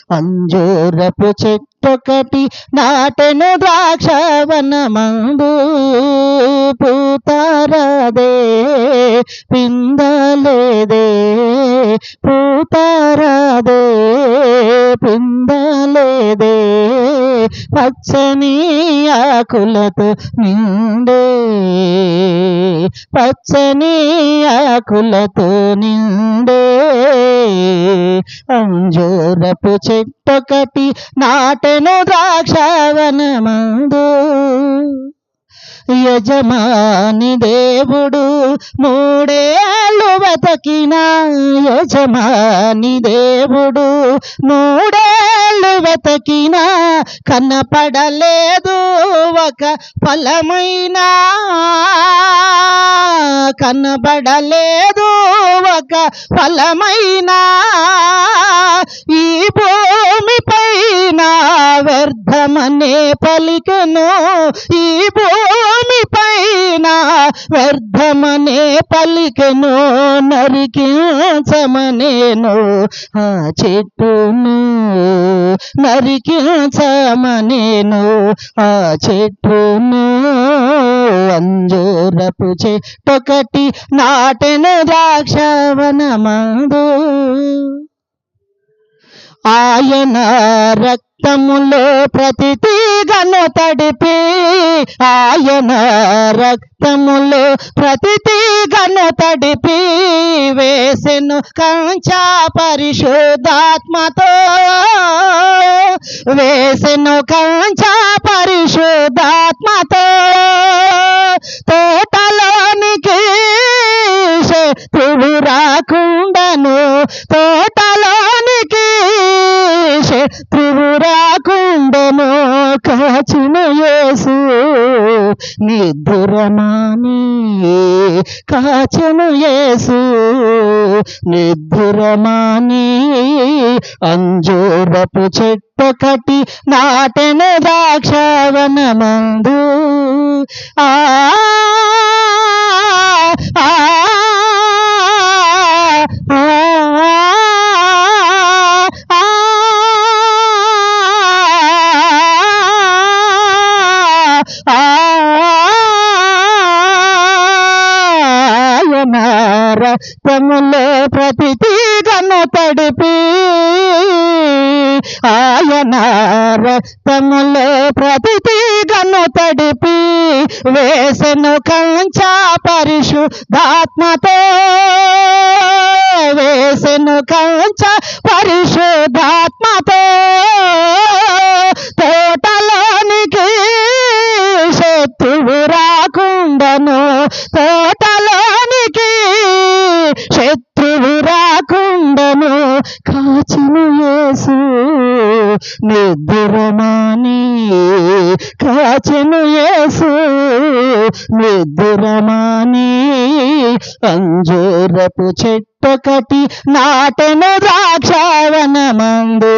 అంజూరపు చెట్టొకటి నాటెను ద్రాక్షవనమందు, పూతారాదే పిందలేదే, పూతారాదే పిందలేదే, పచ్చని ఆకులతో నిండే, పచ్చని ఆకులతో నిండే, అంజూరపు చెట్టొకటి నాటెను ద్రాక్షవనమందు. యజమాని దేవుడు మూడేళ్ళు వెతకినా, యజమాని దేవుడు మూడేళ్ళు వెతకినా, కనపడలేదు ఒక ఫలమైనా, కనబడలేదు ఒక ఫలమైనా, ఈ భూమి పైన వ్యర్థమనే పలికెను, ఈ భూమి పైన వ్యర్థమనే పలికెను, నరికించమనేను ఆ చెట్టును, నరికించమనేను ఆ చెట్టును. అంజూరపు చెట్టొకటి నాటెను ద్రాక్షవనమందు, ఆయన రక్తములో ప్రతి తీగను తడిపి, ఆయన రక్తములో ప్రతి తీగను తడిపి, వేసెను కంచా పరిశుద్ధాత్మతో, వేసెను కంచా పరిశుద్ధాత్మతో, తోటలోనికి శత్రువు రాకుండను, తోటలోనికి శత్రువు రాకుండను, కాచిన యేసు నిద్దురమాని, కాచిన యేసు నిద్దురమాని, అంజూరపు చెట్టొకటి నాటెను ద్రాక్షవనమందు. ఆ రక్తములో ప్రతి తీగను తడిపి, ఆయన రక్తములో ప్రతి తీగను తడిపి, వేసెను కంచా పరిశుద్ధాత్మతో, వేసెను కంచా పరిశుద్ధాత్మతో, తోటలోనికి శత్రువు రాకుండను, తోటలోనికి శత్రువు రాకుండను, కాచిన యేసు నిద్దురమాని, కాచిన యేసు నిద్దురమాని, అంజూరపు చెట్టొకటి నాటెను ద్రాక్షవనమందు.